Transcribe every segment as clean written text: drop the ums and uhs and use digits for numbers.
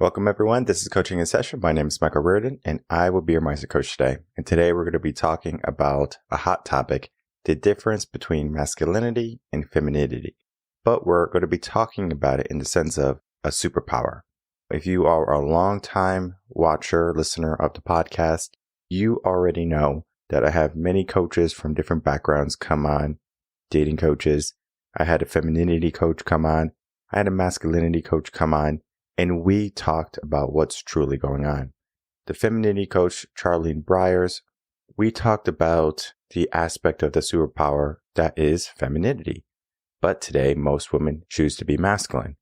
Welcome everyone, this is Coaching in Session. My name is Michael Rearden and I will be your mindset coach today. And today we're going to be talking about a hot topic, the difference between masculinity and femininity. But we're going to be talking about it in the sense of a superpower. If you are a long-time watcher, listener of the podcast, you already know that I have many coaches from different backgrounds come on, dating coaches. I had a femininity coach come on. I had a masculinity coach come on. And we talked about what's truly going on. The femininity coach, Charlene Briers, we talked about the aspect of the superpower that is femininity. But today, most women choose to be masculine.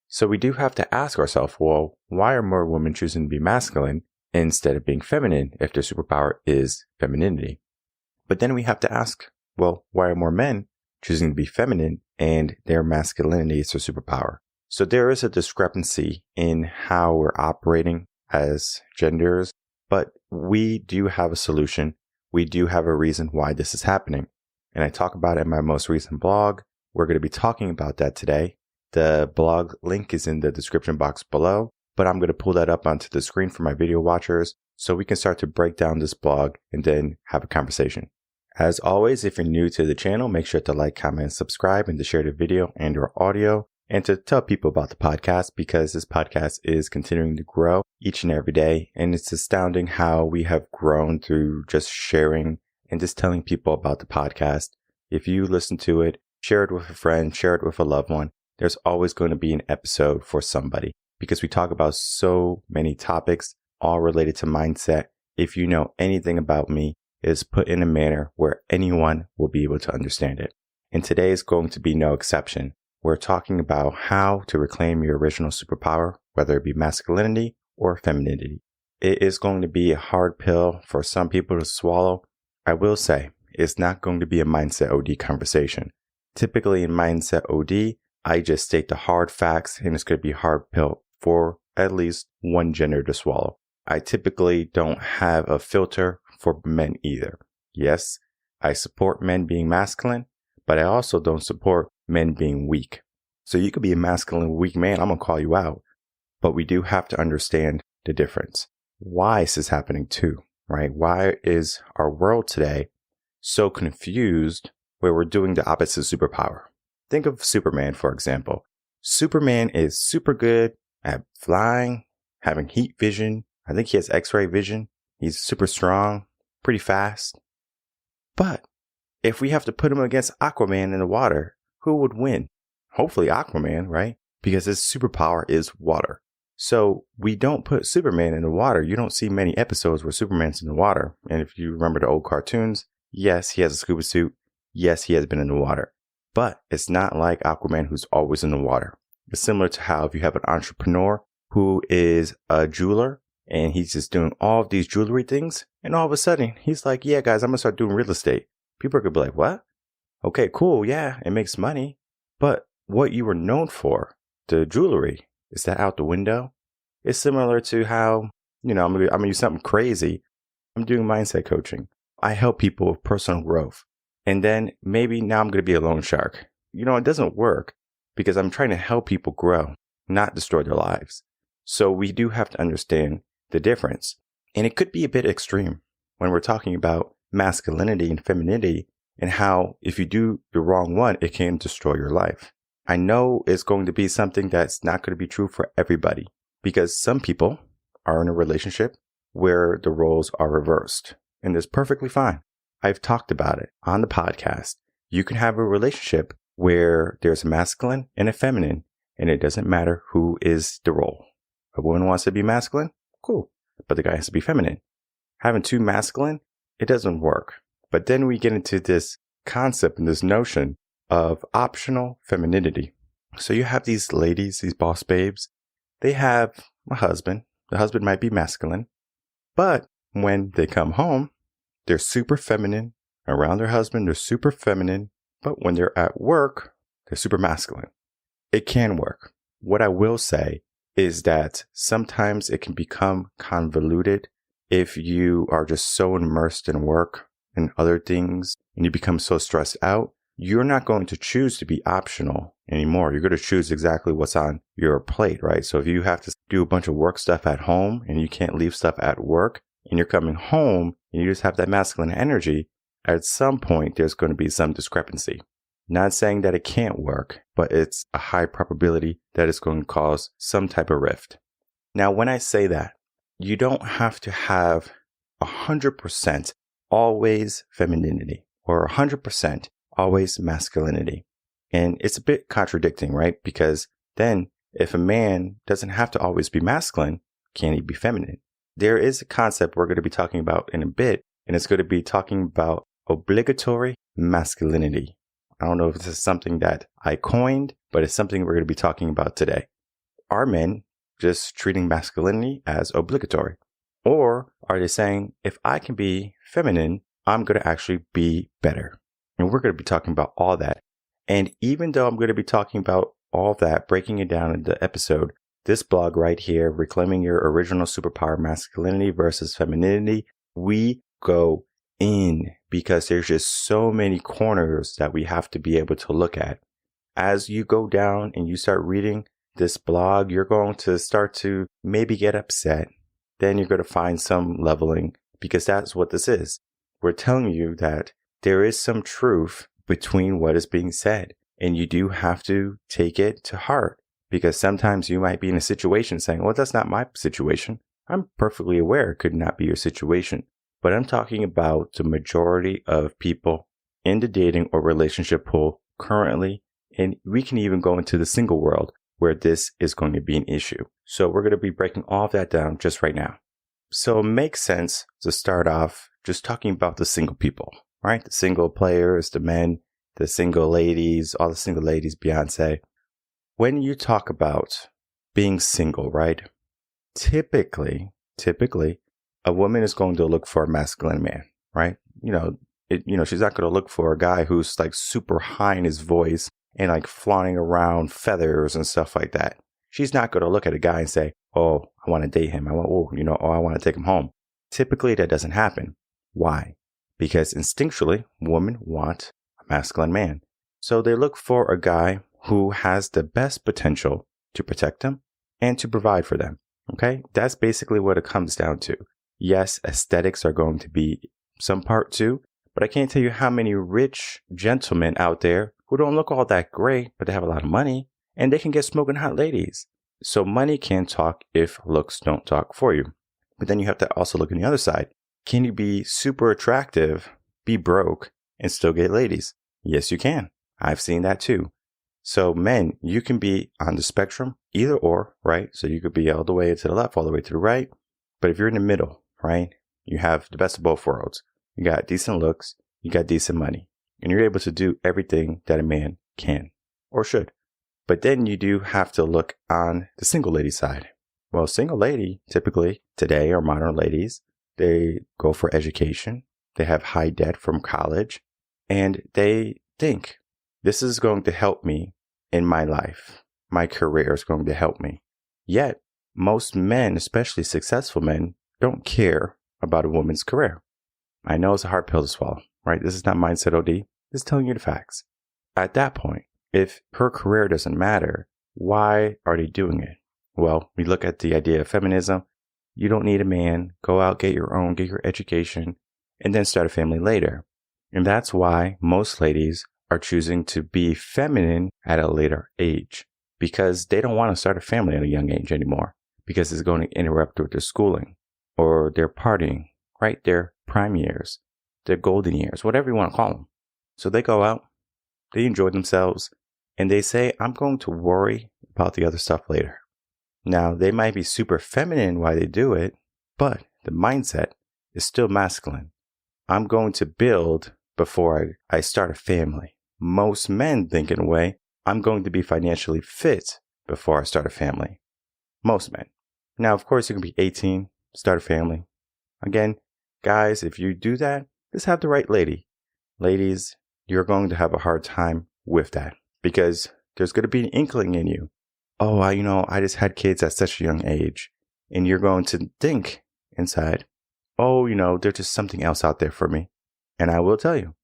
So we do have to ask ourselves, well, why are more women choosing to be masculine instead of being feminine if their superpower is femininity? But then we have to ask, well, why are more men choosing to be feminine and their masculinity is their superpower? So there is a discrepancy in how we're operating as genders, but we do have a solution. We do have a reason why this is happening. And I talk about it in my most recent blog. We're going to be talking about that today. The blog link is in the description box below, but I'm going to pull that up onto the screen for my video watchers so we can start to break down this blog and then have a conversation. As always, if you're new to the channel, make sure to like, comment, subscribe, and to share the video and or audio. And to tell people about the podcast, because this podcast is continuing to grow each and every day. And it's astounding how we have grown through just sharing and just telling people about the podcast. If you listen to it, share it with a friend, share it with a loved one, there's always going to be an episode for somebody because we talk about so many topics, all related to mindset. If you know anything about me, it is put in a manner where anyone will be able to understand it. And today is going to be no exception. We're talking about how to reclaim your original superpower, whether it be masculinity or femininity. It is going to be a hard pill for some people to swallow. I will say it's not going to be a mindset OD conversation. Typically in mindset OD, I just state the hard facts and it's going to be a hard pill for at least one gender to swallow. I typically don't have a filter for men either. Yes, I support men being masculine, but I also don't support men being weak. So you could be a masculine, weak man. I'm going to call you out. But we do have to understand the difference. Why is this happening too, right? Why is our world today so confused where we're doing the opposite superpower? Think of Superman, for example. Superman is super good at flying, having heat vision. I think he has X-ray vision. He's super strong, pretty fast. But if we have to put him against Aquaman in the water, who would win? Hopefully Aquaman, right? Because his superpower is water. So we don't put Superman in the water. You don't see many episodes where Superman's in the water. And if you remember the old cartoons, yes, he has a scuba suit. Yes, he has been in the water. But it's not like Aquaman who's always in the water. It's similar to how if you have an entrepreneur who is a jeweler and he's just doing all of these jewelry things. And all of a sudden he's like, yeah, guys, I'm going to start doing real estate. People are going to be like, what? Okay, cool. Yeah, it makes money. But what you were known for, the jewelry, is that out the window? It's similar to how, I'm going to use something crazy. I'm doing mindset coaching. I help people with personal growth. And then maybe now I'm going to be a loan shark. It doesn't work because I'm trying to help people grow, not destroy their lives. So we do have to understand the difference. And it could be a bit extreme when we're talking about masculinity and femininity and how if you do the wrong one, it can destroy your life. I know it's going to be something that's not going to be true for everybody because some people are in a relationship where the roles are reversed and it's perfectly fine. I've talked about it on the podcast. You can have a relationship where there's a masculine and a feminine and it doesn't matter who is the role. A woman wants to be masculine, cool, but the guy has to be feminine. Having two masculine, it doesn't work. But then we get into this concept and this notion of optional femininity. So you have these ladies, these boss babes, they have a husband. The husband might be masculine, but when they come home, they're super feminine. Around their husband, they're super feminine. But when they're at work, they're super masculine. It can work. What I will say is that sometimes it can become convoluted if you are just so immersed in work and other things and you become so stressed out you're not going to choose to be optional anymore. You're going to choose exactly what's on your plate, right? So if you have to do a bunch of work stuff at home and you can't leave stuff at work and you're coming home and you just have that masculine energy, at some point there's going to be some discrepancy. Not saying that it can't work, but it's a high probability that it's going to cause some type of rift. Now, when I say that, you don't have to have 100% always femininity or 100% always masculinity. And it's a bit contradicting, right? Because then if a man doesn't have to always be masculine, can he be feminine? There is a concept we're going to be talking about in a bit, and it's going to be talking about obligatory masculinity. I don't know if this is something that I coined, but it's something we're going to be talking about today. Are men just treating masculinity as obligatory? Or are they saying, if I can be feminine, I'm going to actually be better? And we're going to be talking about all that. And even though I'm going to be talking about all that, breaking it down in the episode, this blog right here, Reclaiming Your Original Superpower Masculinity versus Femininity, we go in because there's just so many corners that we have to be able to look at. As you go down and you start reading this blog, you're going to start to maybe get upset. Then you're going to find some leveling, because that's what this is. We're telling you that there is some truth between what is being said, and you do have to take it to heart, because sometimes you might be in a situation saying, well, that's not my situation. I'm perfectly aware it could not be your situation, but I'm talking about the majority of people in the dating or relationship pool currently, and we can even go into the single world where this is going to be an issue. So we're going to be breaking all of that down just right now. So it makes sense to start off just talking about the single people, right? The single players, the men, the single ladies, all the single ladies, Beyonce. When you talk about being single, right? Typically, a woman is going to look for a masculine man, right? She's not going to look for a guy who's like super high in his voice and like flaunting around feathers and stuff like that. She's not going to look at a guy and say, oh, I want to date him. I want to take him home. Typically, that doesn't happen. Why? Because instinctually, women want a masculine man. So they look for a guy who has the best potential to protect them and to provide for them. Okay? That's basically what it comes down to. Yes, aesthetics are going to be some part too, but I can't tell you how many rich gentlemen out there who don't look all that great, but they have a lot of money and they can get smoking hot ladies. So money can talk if looks don't talk for you. But then you have to also look on the other side. Can you be super attractive, be broke, and still get ladies? Yes, you can. I've seen that too. So men, you can be on the spectrum, either or, right? So you could be all the way to the left, all the way to the right. But if you're in the middle, right, you have the best of both worlds. You got decent looks, you got decent money, and you're able to do everything that a man can or should. But then you do have to look on the single lady side. Well, single lady, typically today, or modern ladies, they go for education. They have high debt from college, and they think, this is going to help me in my life. My career is going to help me. Yet, most men, especially successful men, don't care about a woman's career. I know it's a hard pill to swallow, right? This is not mindset OD. This is telling you the facts. At that point, if her career doesn't matter, why are they doing it? Well, we look at the idea of feminism. You don't need a man. Go out, get your own, get your education, and then start a family later. And that's why most ladies are choosing to be feminine at a later age, because they don't want to start a family at a young age anymore, because it's going to interrupt with their schooling or their partying, right? Their prime years, their golden years, whatever you want to call them. So they go out, they enjoy themselves, and they say, I'm going to worry about the other stuff later. Now, they might be super feminine while they do it, but the mindset is still masculine. I'm going to build before I start a family. Most men think in a way, I'm going to be financially fit before I start a family. Most men. Now, of course, you can be 18, start a family. Again, guys, if you do that, just have the right lady. Ladies, you're going to have a hard time with that, because there's going to be an inkling in you. Oh, I just had kids at such a young age. And you're going to think inside, oh, there's just something else out there for me. And I will tell you,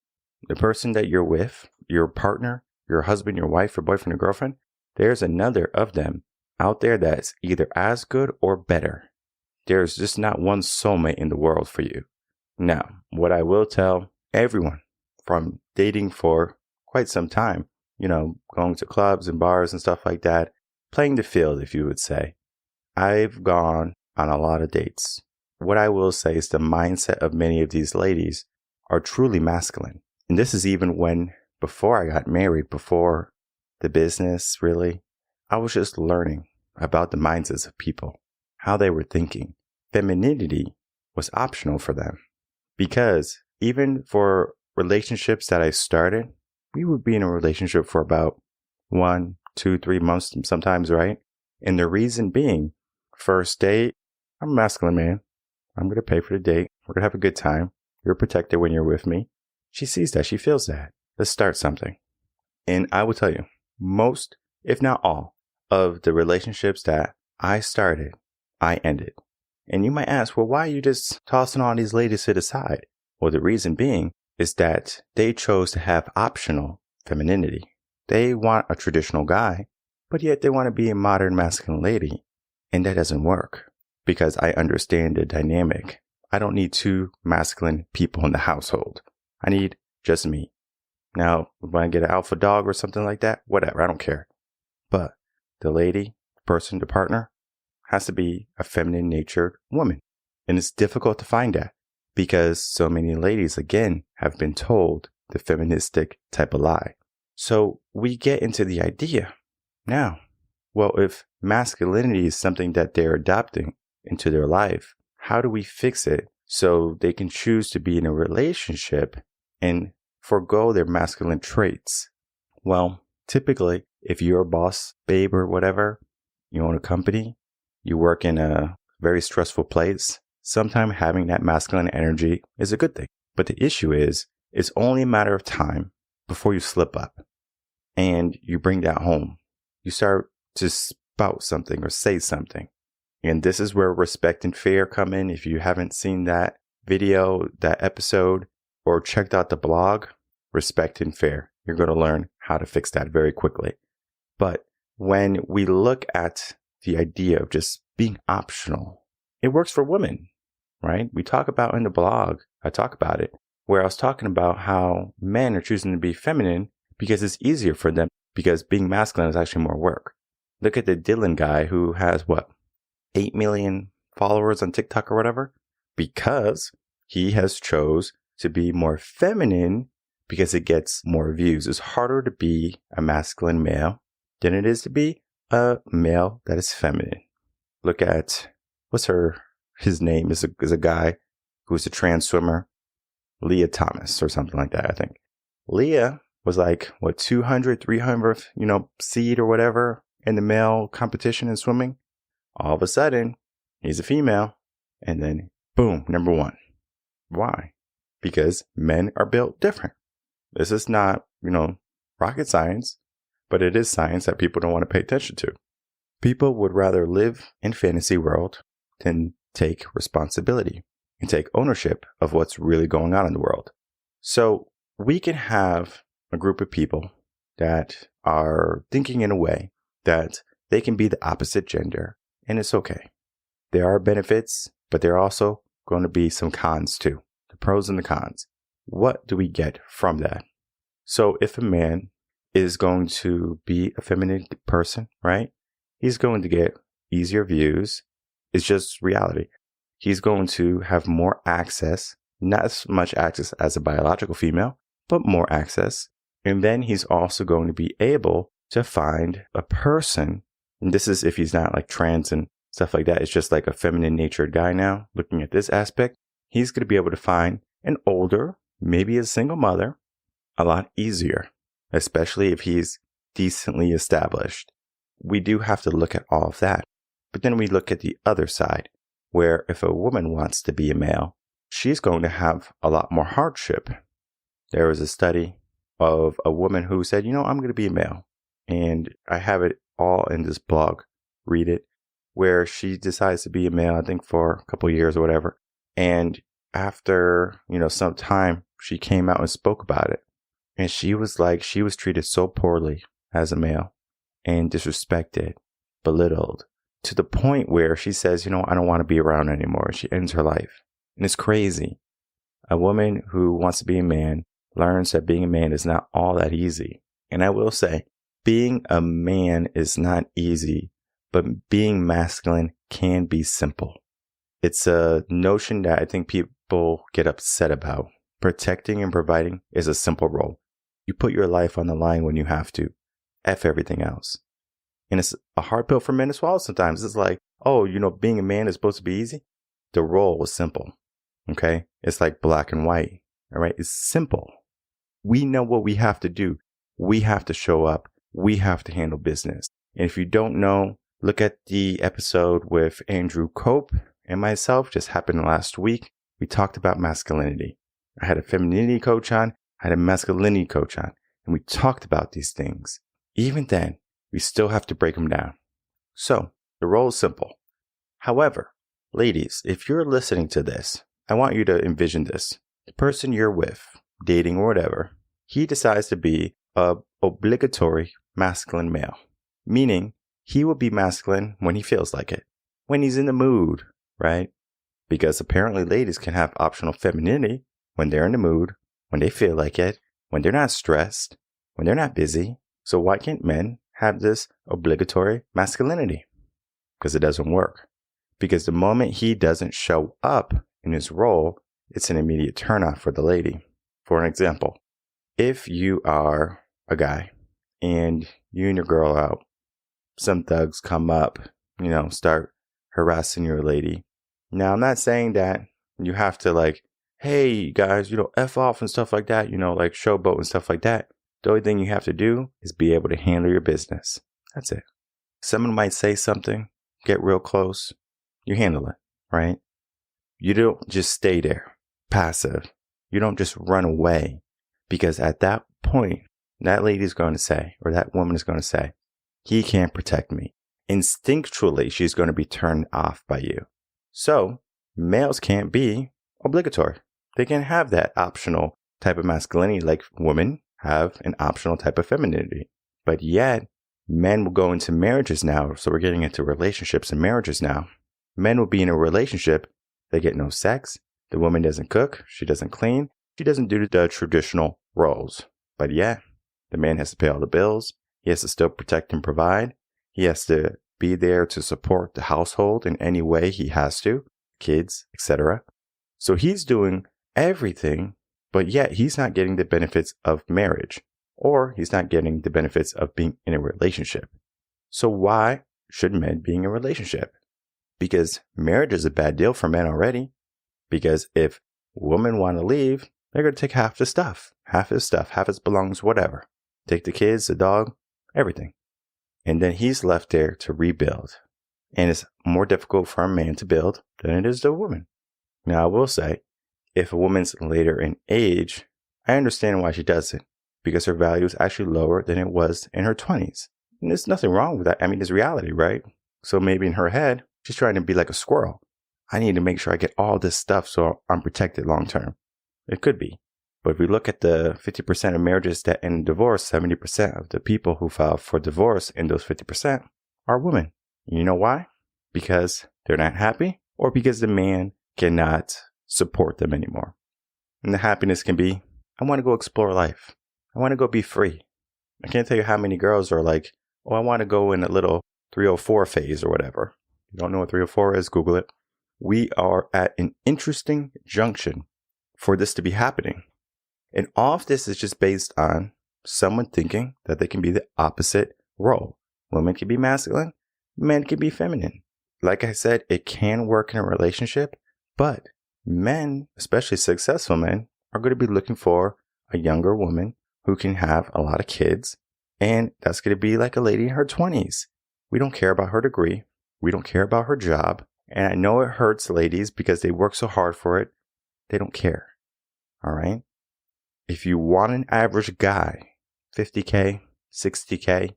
the person that you're with, your partner, your husband, your wife, your boyfriend, or girlfriend, there's another of them out there that's either as good or better. There's just not one soulmate in the world for you. Now, what I will tell everyone from dating for quite some time, going to clubs and bars and stuff like that, playing the field, if you would say. I've gone on a lot of dates. What I will say is the mindset of many of these ladies are truly masculine. And this is even before I got married, before the business, really, I was just learning about the mindsets of people, how they were thinking. Femininity was optional for them because even for relationships that I started, we would be in a relationship for about 1, 2, 3 months sometimes, right? And the reason being, first date, I'm a masculine man. I'm going to pay for the date. We're going to have a good time. You're protected when you're with me. She sees that. She feels that. Let's start something. And I will tell you, most, if not all, of the relationships that I started, I ended. And you might ask, well, why are you just tossing all these ladies to the side? Well, the reason being is that they chose to have optional femininity. They want a traditional guy, but yet they want to be a modern masculine lady. And that doesn't work because I understand the dynamic. I don't need 2 masculine people in the household. I need just me. Now, when I get an alpha dog or something like that, whatever, I don't care. But the lady, the person, the partner has to be a feminine natured woman. And it's difficult to find that because so many ladies, again, have been told the feministic type of lie. So we get into the idea now, well, if masculinity is something that they're adopting into their life, how do we fix it so they can choose to be in a relationship and forgo their masculine traits? Well, typically, if you're a boss, babe, or whatever, you own a company, you work in a very stressful place, sometimes having that masculine energy is a good thing. But the issue is, it's only a matter of time before you slip up and you bring that home. You start to spout something or say something. And this is where respect and fear come in. If you haven't seen that video, that episode, or checked out the blog, respect and fear, you're going to learn how to fix that very quickly. But when we look at the idea of just being optional, it works for women, right? We talk about in the blog, I talk about it, where I was talking about how men are choosing to be feminine because it's easier for them because being masculine is actually more work. Look at the Dylan guy who has 8 million followers on TikTok or whatever, because he has chose to be more feminine because it gets more views. It's harder to be a masculine male than it is to be a male that is feminine. Look at, his name is a guy who's a trans swimmer, Leah Thomas or something like that, I think. Leah was 200, 300, seed or whatever in the male competition in swimming. All of a sudden, he's a female, and then boom, number 1. Why? Because men are built different. This is not, rocket science, but it is science that people don't want to pay attention to. People would rather live in fantasy world than take responsibility and take ownership of what's really going on in the world. So we can have a group of people that are thinking in a way that they can be the opposite gender, and it's okay. There are benefits, but there are also going to be some cons too. The pros and the cons. What do we get from that? So if a man is going to be a feminine person, right? He's going to get easier views. It's just reality. He's going to have more access, not as much access as a biological female, but more access. And then he's also going to be able to find a person, and this is if he's not trans and stuff like that. It's just a feminine natured guy now. Looking at this aspect, he's going to be able to find an older, maybe a single mother, a lot easier, especially if he's decently established. We do have to look at all of that. But then we look at the other side, where if a woman wants to be a male, she's going to have a lot more hardship. There was a study of a woman who said, I'm going to be a male. And I have it all in this blog. Read it. Where she decides to be a male, I think for a couple of years or whatever. And after, some time, she came out and spoke about it. And she was like, she was treated so poorly as a male and disrespected, belittled, to the point where she says, I don't want to be around anymore. She ends her life. And it's crazy. A woman who wants to be a man learns that being a man is not all that easy. And I will say, being a man is not easy, but being masculine can be simple. It's a notion that I think people get upset about. Protecting and providing is a simple role. You put your life on the line when you have to. F everything else. And it's a hard pill for men to swallow sometimes. It's like, being a man is supposed to be easy. The role is simple. Okay? It's like black and white. All right? It's simple. We know what we have to do. We have to show up. We have to handle business. And if you don't know, look at the episode with Andrew Cope and myself, just happened last week. We talked about masculinity. I had a femininity coach on. I had a masculinity coach on. And we talked about these things. Even then, we still have to break them down. So, the role is simple. However, ladies, if you're listening to this, I want you to envision this. The person you're with, dating or whatever, he decides to be a obligatory masculine male. Meaning, he will be masculine when he feels like it. When he's in the mood, right? Because apparently ladies can have optional femininity when they're in the mood, when they feel like it, when they're not stressed, when they're not busy. So why can't men have this obligatory masculinity? Because it doesn't work. Because the moment he doesn't show up in his role, it's an immediate turnoff for the lady. For an example, if you are a guy and you and your girl are out, some thugs come up, start harassing your lady. Now, I'm not saying that you have to hey guys, F off and stuff like that, like showboat and stuff like that. The only thing you have to do is be able to handle your business. That's it. Someone might say something, get real close, you handle it, right? You don't just stay there, passive. You don't just run away, because at that point, that lady is going to say, or that woman is going to say, he can't protect me. Instinctually, she's going to be turned off by you. So, males can't be obligatory. They can have that optional type of masculinity, like women have an optional type of femininity. But yet, men will go into marriages now. So we're getting into relationships and marriages now. Men will be in a relationship. They get no sex. The woman doesn't cook. She doesn't clean. She doesn't do the traditional roles. But yet, the man has to pay all the bills. He has to still protect and provide. He has to be there to support the household in any way he has to, kids, etc. So he's doing everything, but yet he's not getting the benefits of marriage, or he's not getting the benefits of being in a relationship. So why should men be in a relationship? Because marriage is a bad deal for men already. Because if women want to leave, they're going to take half his stuff, half his belongings, whatever. Take the kids, the dog, everything. And then he's left there to rebuild. And it's more difficult for a man to build than it is to a woman. Now, I will say, if a woman's later in age, I understand why she does it. Because her value is actually lower than it was in her 20s. And there's nothing wrong with that. I mean, it's reality, right? So maybe in her head, she's trying to be like a squirrel. I need to make sure I get all this stuff so I'm protected long term. It could be. But if we look at the 50% of marriages that end in divorce, 70% of the people who file for divorce in those 50% are women. You know why? Because they're not happy, or because the man cannot support them anymore. And the happiness can be, I want to go explore life. I want to go be free. I can't tell you how many girls are like, I want to go in a little 304 phase or whatever. If you don't know what 304 is, Google it. We are at an interesting junction for this to be happening. And all of this is just based on someone thinking that they can be the opposite role. Women can be masculine, men can be feminine. Like I said, it can work in a relationship, but men, especially successful men, are going to be looking for a younger woman who can have a lot of kids. And that's going to be like a lady in her 20s. We don't care about her degree. We don't care about her job. And I know it hurts ladies because they work so hard for it. They don't care. All right. If you want an average guy, 50K, 60K,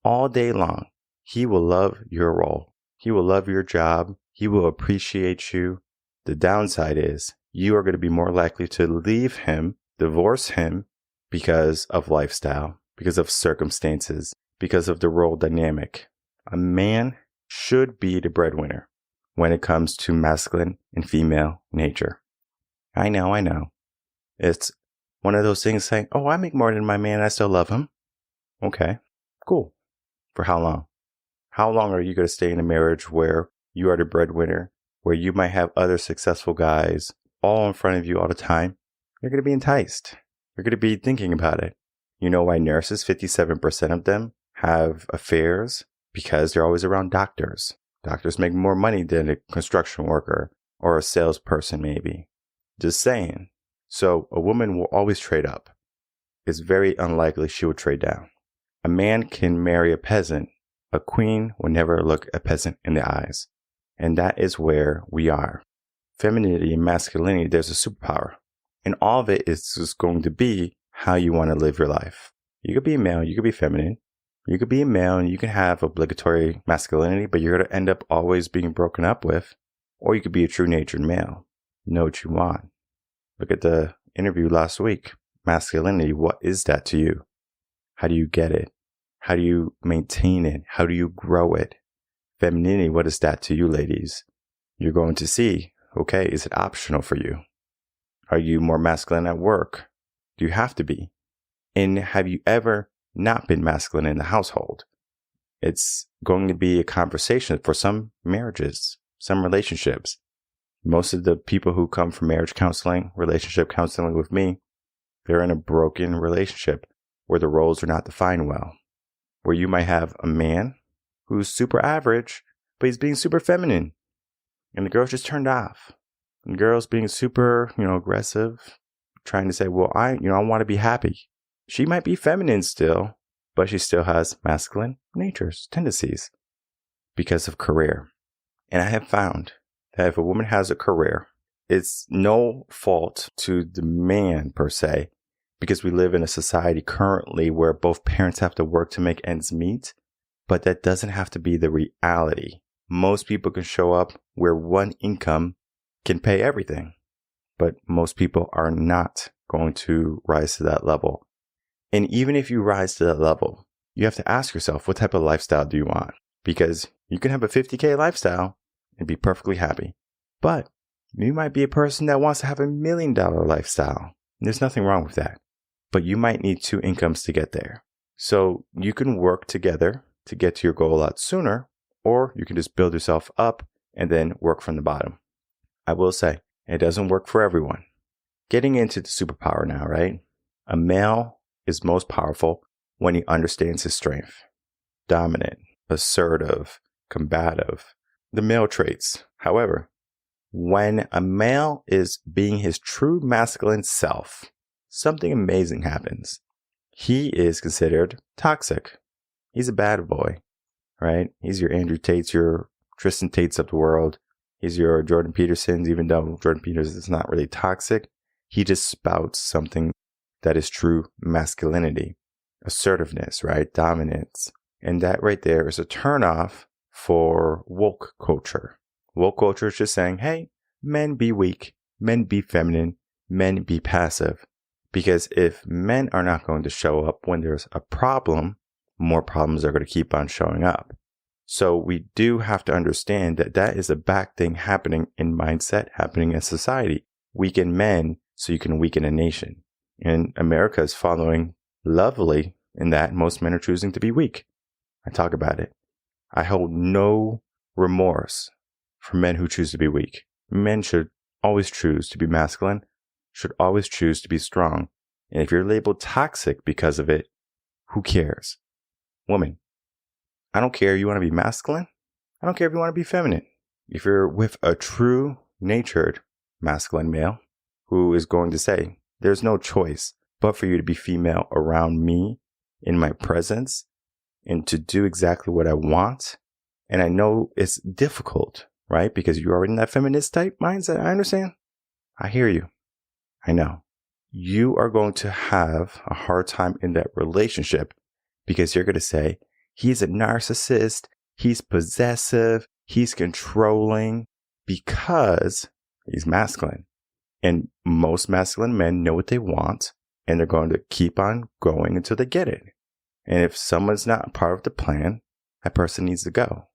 all day long, he will love your role. He will love your job. He will appreciate you. The downside is you are going to be more likely to leave him, divorce him, because of lifestyle, because of circumstances, because of the role dynamic. A man should be the breadwinner when it comes to masculine and female nature. I know. It's one of those things saying, oh, I make more than my man, I still love him. Okay, cool. For how long? How long are you going to stay in a marriage where you are the breadwinner, where you might have other successful guys all in front of you all the time? You're going to be enticed. You're going to be thinking about it. You know why nurses, 57% of them have affairs? Because they're always around doctors. Doctors make more money than a construction worker or a salesperson maybe. Just saying. So a woman will always trade up. It's very unlikely she will trade down. A man can marry a peasant. A queen will never look a peasant in the eyes. And that is where we are. Femininity and masculinity, there's a superpower. And all of it is just going to be how you want to live your life. You could be male, you could be feminine. You could be a male and you can have obligatory masculinity, but you're going to end up always being broken up with. Or you could be a true natured male. Know what you want. Look at the interview last week. Masculinity, what is that to you? How do you get it? How do you maintain it? How do you grow it? Femininity, what is that to you, ladies? You're going to see, okay, is it optional for you? Are you more masculine at work? Do you have to be? And have you ever not been masculine in the household? It's going to be a conversation for some marriages, some relationships. Most of the people who come from marriage counseling, relationship counseling with me, they're in a broken relationship where the roles are not defined well. Where you might have a man who's super average, but he's being super feminine. And the girl's just turned off. And the girl's being super, aggressive, trying to say, well, I want to be happy. She might be feminine still, but she still has masculine natures, tendencies because of career. And I have found that if a woman has a career, it's no fault to the man per se, because we live in a society currently where both parents have to work to make ends meet, but that doesn't have to be the reality. Most people can show up where one income can pay everything, but most people are not going to rise to that level. And even if you rise to that level, you have to ask yourself, what type of lifestyle do you want? Because you can have a $50K lifestyle and be perfectly happy. But you might be a person that wants to have $1 million lifestyle. There's nothing wrong with that. But you might need 2 incomes to get there. So you can work together to get to your goal a lot sooner, or you can just build yourself up and then work from the bottom. I will say, it doesn't work for everyone. Getting into the superpower now, right? A male is most powerful when he understands his strength. Dominant, assertive, combative, the male traits. However, when a male is being his true masculine self, something amazing happens. He is considered toxic. He's a bad boy, right? He's your Andrew Tates, your Tristan Tates of the world. He's your Jordan Petersons, even though Jordan Peterson is not really toxic. He just spouts something that is true masculinity, assertiveness, right? Dominance. And that right there is a turnoff for woke culture. Woke culture is just saying, hey, men be weak, men be feminine, men be passive. Because if men are not going to show up when there's a problem, more problems are going to keep on showing up. So we do have to understand that that is a back thing happening in mindset, happening in society. Weaken men so you can weaken a nation. And America is following lovely in that most men are choosing to be weak. I talk about it. I hold no remorse for men who choose to be weak. Men should always choose to be masculine, should always choose to be strong. And if you're labeled toxic because of it, who cares? Woman, I don't care if you want to be masculine. I don't care if you want to be feminine. If you're with a true natured masculine male who is going to say, there's no choice but for you to be female around me in my presence and to do exactly what I want. And I know it's difficult, right? Because you're already in that feminist type mindset. I understand. I hear you. I know. You are going to have a hard time in that relationship because you're going to say, he's a narcissist, he's possessive, he's controlling because he's masculine. And most masculine men know what they want and they're going to keep on going until they get it. And if someone's not part of the plan, that person needs to go.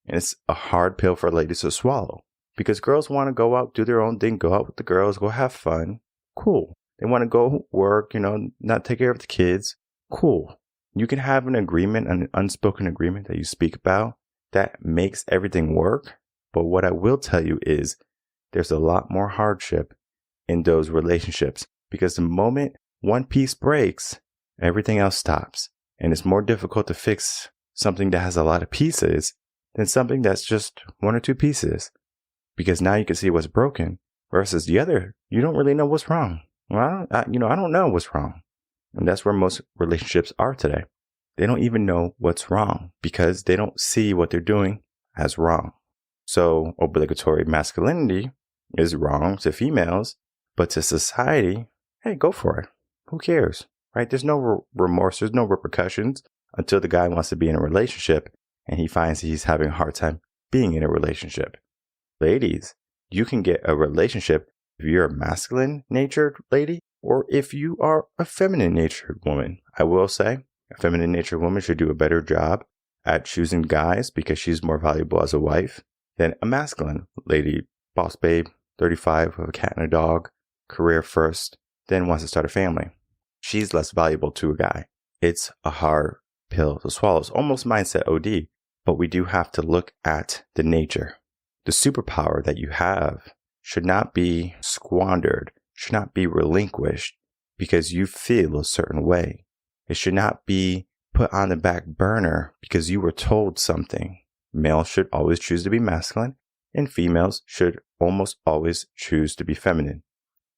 And it's a hard pill for ladies to swallow because girls want to go out, do their own thing, go out with the girls, go have fun. Cool. They want to go work, not take care of the kids. Cool. You can have an agreement, an unspoken agreement that you speak about that makes everything work. But what I will tell you is there's a lot more hardship in those relationships because the moment one piece breaks, everything else stops. And it's more difficult to fix something that has a lot of pieces than something that's just one or two pieces. Because now you can see what's broken versus the other. You don't really know what's wrong. Well, I don't know what's wrong. And that's where most relationships are today. They don't even know what's wrong because they don't see what they're doing as wrong. So obligatory masculinity is wrong to females, but to society, hey, go for it. Who cares, right? There's no remorse. There's no repercussions until the guy wants to be in a relationship and he finds he's having a hard time being in a relationship. Ladies, you can get a relationship if you're a masculine natured lady or if you are a feminine natured woman. I will say a feminine natured woman should do a better job at choosing guys because she's more valuable as a wife than a masculine lady, boss babe, 35 with a cat and a dog, career first, then wants to start a family. She's less valuable to a guy. It's a hard pill to swallow. It's almost mindset OD, but we do have to look at the nature. The superpower that you have should not be squandered, should not be relinquished because you feel a certain way. It should not be put on the back burner because you were told something. Males should always choose to be masculine and females should almost always choose to be feminine.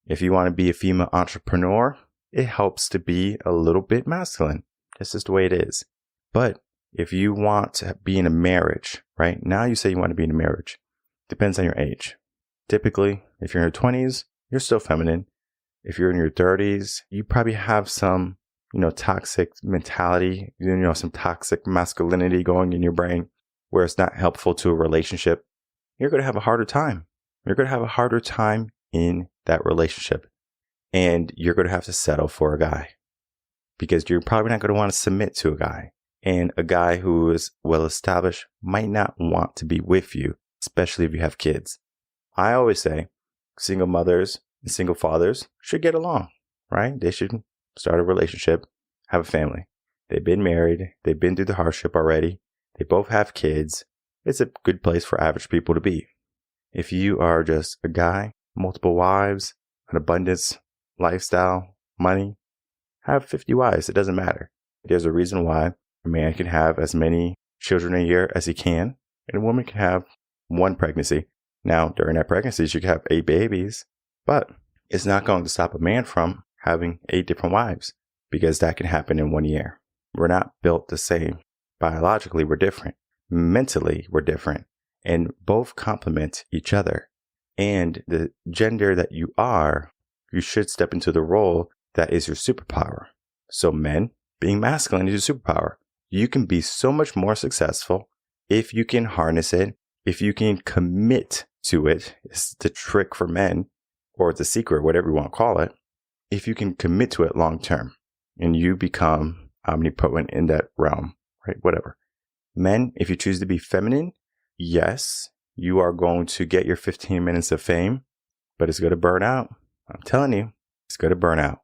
If you want to be a female entrepreneur, it helps to be a little bit masculine. That's just the way it is. But if you want to be in a marriage, right? Now you say you want to be in a marriage. Depends on your age. Typically, if you're in your 20s, you're still feminine. If you're in your 30s, you probably have some, toxic mentality, some toxic masculinity going in your brain where it's not helpful to a relationship. You're going to have a harder time. You're going to have a harder time in that relationship. And you're going to have to settle for a guy because you're probably not going to want to submit to a guy. And a guy who is well established might not want to be with you, especially if you have kids. I always say single mothers and single fathers should get along, right? They should start a relationship, have a family. They've been married. They've been through the hardship already. They both have kids. It's a good place for average people to be. If you are just a guy, multiple wives, an abundance lifestyle, money, have 50 wives. It doesn't matter. There's a reason why a man can have as many children a year as he can, and a woman can have one pregnancy. Now, during that pregnancy, she could have 8 babies, but it's not going to stop a man from having 8 different wives because that can happen in 1 year. We're not built the same. Biologically, we're different. Mentally, we're different, and both complement each other. And the gender that you are, you should step into the role that is your superpower. So men, being masculine is your superpower. You can be so much more successful if you can harness it, if you can commit to it. It's the trick for men, or the secret, whatever you want to call it. If you can commit to it long term and you become omnipotent in that realm, right? Whatever. Men, if you choose to be feminine, yes, you are going to get your 15 minutes of fame, but it's going to burn out. I'm telling you, it's going to burn out.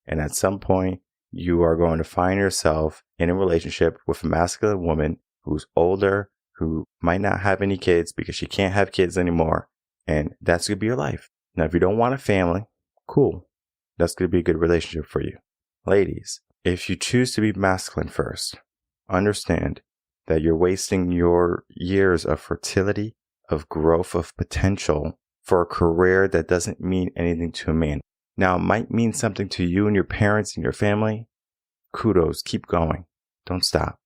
And at some point, you are going to find yourself in a relationship with a masculine woman who's older, who might not have any kids because she can't have kids anymore. And that's going to be your life. Now, if you don't want a family, cool. That's going to be a good relationship for you. Ladies, if you choose to be masculine first, understand that you're wasting your years of fertility, of growth, of potential for a career that doesn't mean anything to a man. Now, it might mean something to you and your parents and your family. Kudos, keep going. Don't stop.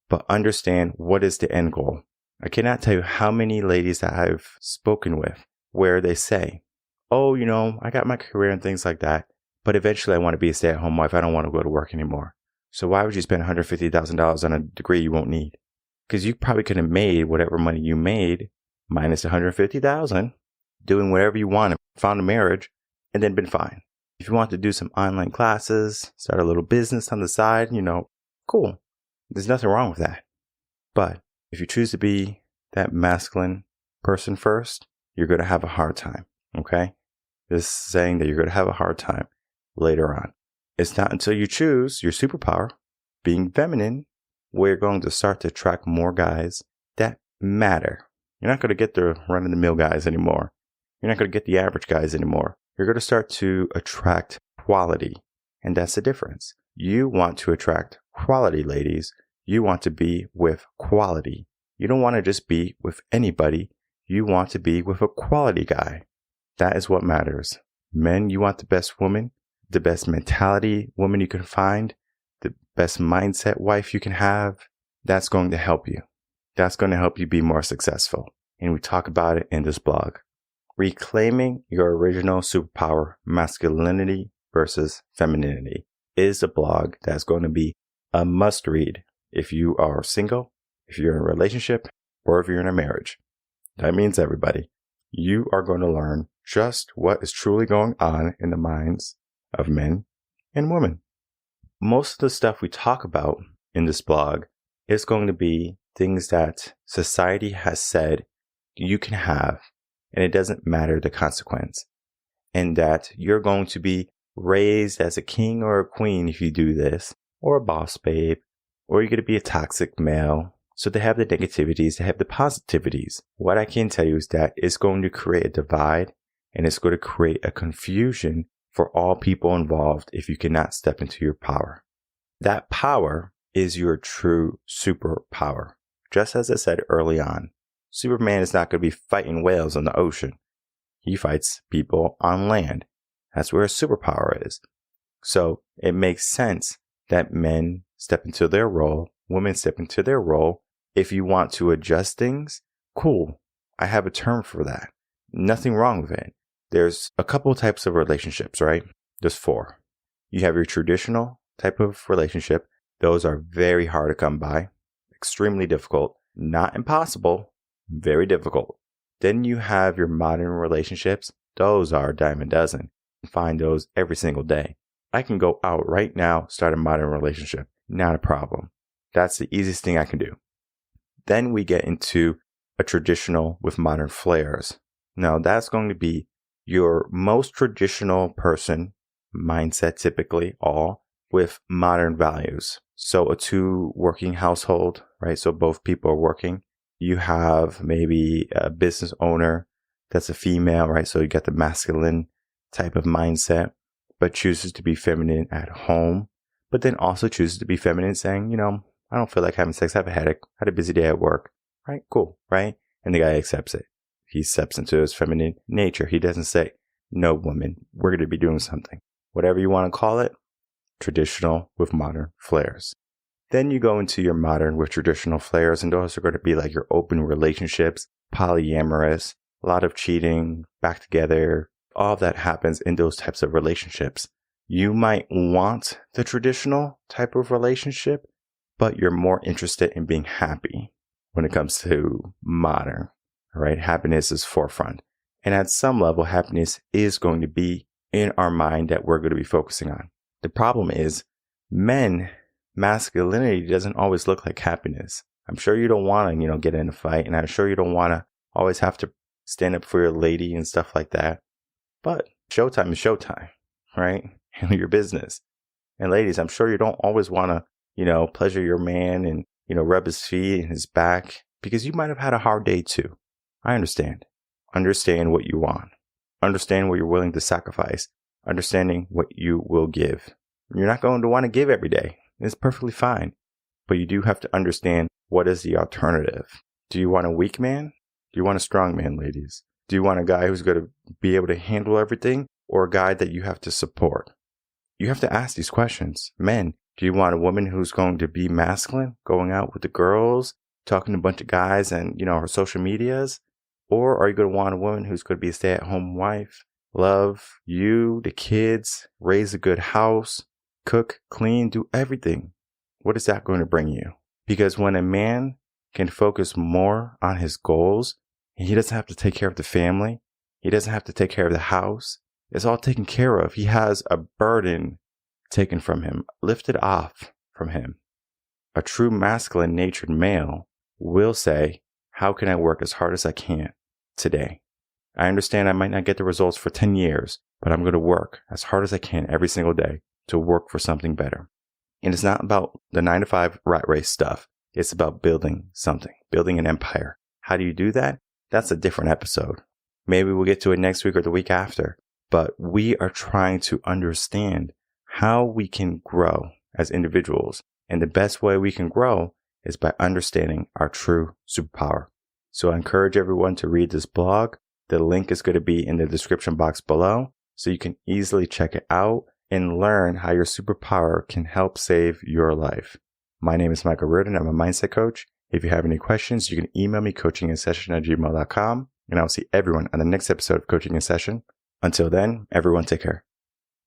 But understand what is the end goal. I cannot tell you how many ladies that I've spoken with where they say, oh, I got my career and things like that, but eventually I want to be a stay-at-home wife. I don't want to go to work anymore. So why would you spend $150,000 on a degree you won't need? Because you probably could have made whatever money you made minus $150,000 doing whatever you want, found a marriage, and then been fine. If you want to do some online classes, start a little business on the side, cool. There's nothing wrong with that. But if you choose to be that masculine person first, you're going to have a hard time, okay? This is saying that you're going to have a hard time later on. It's not until you choose your superpower, being feminine, where you're going to start to attract more guys that matter. You're not going to get the run-of-the-mill guys anymore. You're not going to get the average guys anymore. You're going to start to attract quality, and that's the difference. You want to attract quality, ladies. You want to be with quality. You don't want to just be with anybody. You want to be with a quality guy. That is what matters. Men, you want the best woman, the best mentality woman you can find, the best mindset wife you can have. That's going to help you. That's going to help you be more successful. And we talk about it in this blog. Reclaiming Your Original Superpower, Masculinity versus Femininity is a blog that's going to be a must read if you are single, if you're in a relationship, or if you're in a marriage. That means everybody. You are going to learn just what is truly going on in the minds of men and women. Most of the stuff we talk about in this blog is going to be things that society has said you can have, and it doesn't matter the consequence. And that you're going to be raised as a king or a queen if you do this, or a boss babe, or you're going to be a toxic male. So they have the negativities, they have the positivities. What I can tell you is that it's going to create a divide, and it's going to create a confusion for all people involved if you cannot step into your power. That power is your true superpower. Just as I said early on, Superman is not going to be fighting whales in the ocean. He fights people on land. That's where his superpower is. So it makes sense that men step into their role, women step into their role. If you want to adjust things, cool. I have a term for that. Nothing wrong with it. There's a couple types of relationships, right? There's 4. You have your traditional type of relationship. Those are very hard to come by. Extremely difficult. Not impossible. Very difficult. Then you have your modern relationships. Those are a dime a dozen. Find those every single day. I can go out right now, start a modern relationship. Not a problem. That's the easiest thing I can do. Then we get into a traditional with modern flares. Now that's going to be your most traditional person mindset, typically all with modern values. So a 2 working household, right? So both people are working. You have maybe a business owner that's a female, right? So you got the masculine type of mindset, but chooses to be feminine at home, but then also chooses to be feminine saying, I don't feel like having sex. I have a headache. I had a busy day at work. Right? Cool. Right? And the guy accepts it. He steps into his feminine nature. He doesn't say, no, woman, we're going to be doing something. Whatever you want to call it, traditional with modern flares. Then you go into your modern with traditional flares, and those are going to be like your open relationships, polyamorous, a lot of cheating, back together. All of that happens in those types of relationships. You might want the traditional type of relationship, but you're more interested in being happy when it comes to modern, right? Happiness is forefront. And at some level, happiness is going to be in our mind that we're going to be focusing on. The problem is masculinity doesn't always look like happiness. I'm sure you don't want to, get in a fight, and I'm sure you don't want to always have to stand up for your lady and stuff like that. But showtime is showtime, right? Handle your business. And ladies, I'm sure you don't always want to, pleasure your man and, rub his feet and his back, because you might have had a hard day too. I understand. Understand what you want. Understand what you're willing to sacrifice. Understanding what you will give. You're not going to want to give every day. It's perfectly fine. But you do have to understand what is the alternative. Do you want a weak man? Do you want a strong man, ladies? Do you want a guy who's going to be able to handle everything, or a guy that you have to support? You have to ask these questions. Men, do you want a woman who's going to be masculine, going out with the girls, talking to a bunch of guys and, her social medias? Or are you going to want a woman who's going to be a stay-at-home wife, love you, the kids, raise a good house, cook, clean, do everything? What is that going to bring you? Because when a man can focus more on his goals, he doesn't have to take care of the family, he doesn't have to take care of the house, It's all taken care of. He has a burden taken from him, lifted off from him. A true masculine natured male will say, how can I work as hard as I can today? I understand I might not get the results for 10 years, but I'm going to work as hard as I can every single day to work for something better. And it's not about the 9-to-5 rat race stuff. It's about building something, building an empire. How do you do that? That's a different episode. Maybe we'll get to it next week or the week after. But we are trying to understand how we can grow as individuals. And the best way we can grow is by understanding our true superpower. So I encourage everyone to read this blog. The link is going to be in the description box below, so you can easily check it out and learn how your superpower can help save your life. My name is Michael Rearden. I'm a mindset coach. If you have any questions, you can email me coachinginsession@gmail.com, and I'll see everyone on the next episode of Coaching in Session. Until then, everyone take care.